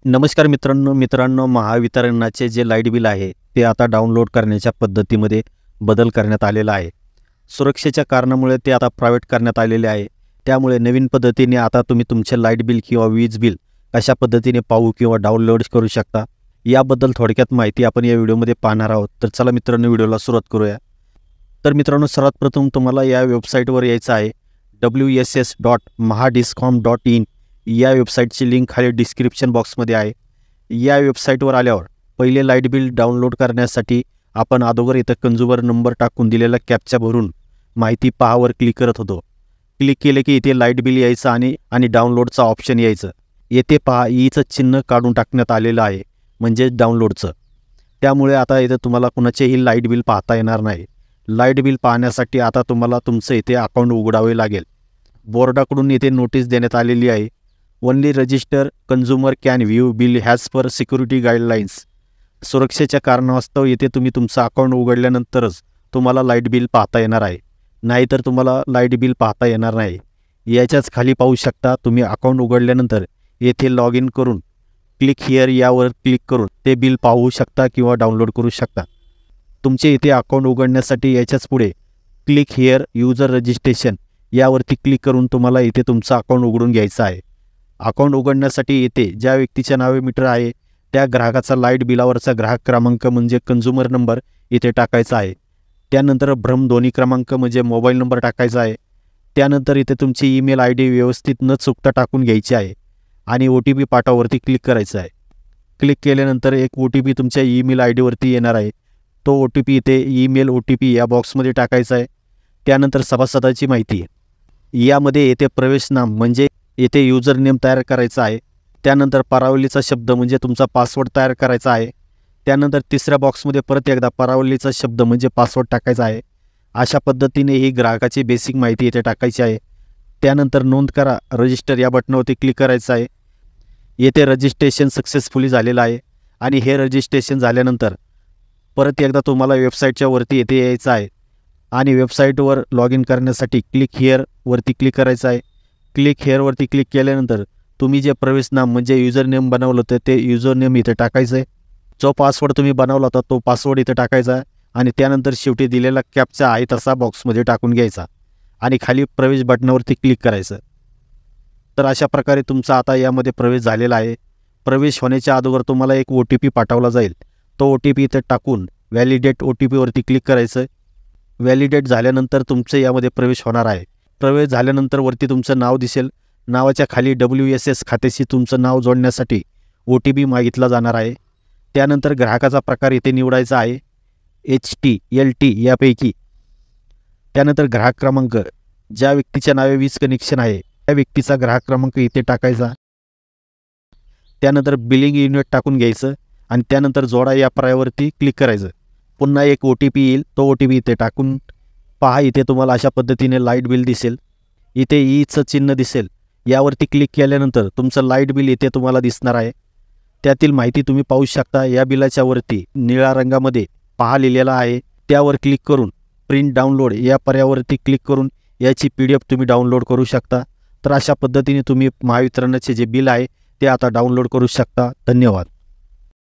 नमस्कार मित्रांनो महावितरणाचे जे लाईट बिल आहे ते आता डाउनलोड करण्याच्या पद्धतीमध्ये बदल करण्यात आलेला आहे। सुरक्षेच्या कारणामुळे ते आता प्रायव्हेट करण्यात आलेले आहे। त्यामुळे नवीन पद्धतीने आता तुम्ही तुमचे लाईट बिल किंवा वीज बिल कशा पद्धतीने पाहू किंवा डाउनलोड करू शकता याबद्दल थोडक्यात माहिती आपण या व्हिडिओमध्ये पाहणार आहोत। तर चला मित्रांनो व्हिडिओला सुरुवात करूया। तर मित्रांनो सर्वात प्रथम तुम्हाला या वेबसाईटवर यायचं आहे wss.mahadiscom.in या वेबसाईटची लिंक खाली डिस्क्रिप्शन बॉक्समध्ये आहे। या वेबसाईटवर आल्यावर पहिले लाईट बिल डाउनलोड करण्यासाठी आपण अगोदर इथं कंझ्युमर नंबर टाकून दिलेला कॅप्चा भरून माहिती पहावर क्लिक करत होतो। क्लिक केले की इथे लाईट बिल यायचं आणि डाउनलोडचा ऑप्शन यायचं। येथे पहा ईचं चिन्ह काढून टाकण्यात आलेलं आहे म्हणजे डाउनलोडचं। त्यामुळे आता इथे तुम्हाला कुणाचेही लाईट बिल पाहता येणार नाही। लाईट बिल पाहण्यासाठी आता तुम्हाला तुमचं इथे अकाउंट उघडावे लागेल। बोर्डाकडून इथे नोटीस देण्यात आलेली आहे only register consumer can view bill has per security guidelines. सुरक्षेच्या कारणास्तव इथे तुम्ही तुमचं अकाउंट उघडल्यानंतरच तुम्हाला लाईट बिल पाहता येणार आहे, नाहीतर तुम्हाला लाईट बिल पाहता येणार नाही। याच्याच खाली पाहू शकता तुम्ही अकाउंट उघडल्यानंतर येथे लॉग इन करून क्लिक हिअर यावर क्लिक करून ते बिल पाहू शकता किंवा डाउनलोड करू शकता। तुमचे इथे अकाउंट उघडण्यासाठी याच्याच पुढे क्लिक हिअर यूजर रजिस्ट्रेशन यावरती क्लिक करून तुम्हाला इथे तुमचं अकाउंट उघडून घ्यायचं आहे। अकाउंट उघडण्यासाठी येथे ज्या व्यक्तीच्या नावे मीटर आहे त्या ग्राहकाचा लाईट बिलावरचा ग्राहक क्रमांक म्हणजे कंझ्युमर नंबर इथे टाकायचा आहे। त्यानंतर भ्रमध्वनी क्रमांक म्हणजे मोबाईल नंबर टाकायचा आहे। त्यानंतर इथे तुमची ईमेल ID व्यवस्थित न चुकता टाकून घ्यायची आहे आणि OTP पाठावरती क्लिक करायचं आहे। क्लिक केल्यानंतर एक OTP तुमच्या ईमेल ID वरती येणार आहे। तो OTP इथे ईमेल OTP या बॉक्समध्ये टाकायचा आहे। त्यानंतर सभासदाची माहिती यामध्ये येथे प्रवेश नाम म्हणजे येथे यूजर नेम तयार करायचा आहे। त्यानंतर परावलीचा शब्द म्हणजे तुमचा पासवर्ड तयार करायचा आहे। त्यानंतर तिसऱ्या बॉक्समध्ये परत एकदा परावलीचा शब्द म्हणजे पासवर्ड टाकायचा आहे। अशा पद्धतीने ही ग्राहकाची बेसिक माहिती येथे टाकायची आहे। त्यानंतर नोंद करा रजिस्टर या बटनावरती क्लिक करायचं आहे। येथे रजिस्ट्रेशन सक्सेसफुली झालेलं आहे आणि हे रजिस्ट्रेशन झाल्यानंतर परत एकदा तुम्हाला वेबसाईटच्या वरती येथे यायचं आहे आणि वेबसाईटवर लॉग इन करण्यासाठी क्लिक हिअर वरती क्लिक करायचं आहे। क्लिक हेअरवरती क्लिक केल्यानंतर तुम्ही जे प्रवेश नाम म्हणजे यूजर नेम बनवलं होतं ते यूजर नेम इथे टाकायचं आहे। जो पासवर्ड तुम्ही बनवला होता तो पासवर्ड इथे टाकायचा आहे आणि त्यानंतर शेवटी दिलेला कॅप्चा आहे तसा बॉक्समध्ये टाकून घ्यायचा आणि खाली प्रवेश बटनावरती क्लिक करायचं। तर अशा प्रकारे तुमचा आता यामध्ये प्रवेश झालेला आहे। प्रवेश होण्याच्या अगोदर तुम्हाला एक OTP पाठवला जाईल। तो OTP इथे टाकून व्हॅलिडेट OTP वरती क्लिक करायचं। व्हॅलिडेट झाल्यानंतर तुमचं यामध्ये प्रवेश होणार आहे। प्रवेश झाल्यानंतर वरती तुमचं नाव दिसेल। नावाच्या खाली WSS खात्याशी तुमचं नाव जोडण्यासाठी OTP मागितला जाणार आहे। त्यानंतर ग्राहकाचा प्रकार इथे निवडायचा आहे HT LT यापैकी। त्यानंतर ग्राहक क्रमांक ज्या व्यक्तीच्या नावे वीज कनेक्शन आहे त्या व्यक्तीचा ग्राहक क्रमांक इथे टाकायचा। त्यानंतर बिलिंग युनिट टाकून घ्यायचं आणि त्यानंतर जोडा या पर्यायावरती क्लिक करायचं। पुन्हा एक OTP येईल, तो OTP इथे टाकून पहा इथे तुम्हाला अशा पद्धतीने लाईट बिल दिसेल। इथे ईचं चिन्ह दिसेल, यावरती क्लिक केल्यानंतर तुमचं लाईट बिल इथे तुम्हाला दिसणार आहे। त्यातील माहिती तुम्ही पाहू शकता। या बिलाच्या वरती निळ्या रंगामध्ये पहा लिहिलेला आहे, त्यावर क्लिक करून प्रिंट डाउनलोड या पर्यायावरती क्लिक करून याची PDF तुम्ही डाउनलोड करू शकता। तर अशा पद्धतीने तुम्ही महावितरणाचे जे बिल आहे ते आता डाउनलोड करू शकता। धन्यवाद।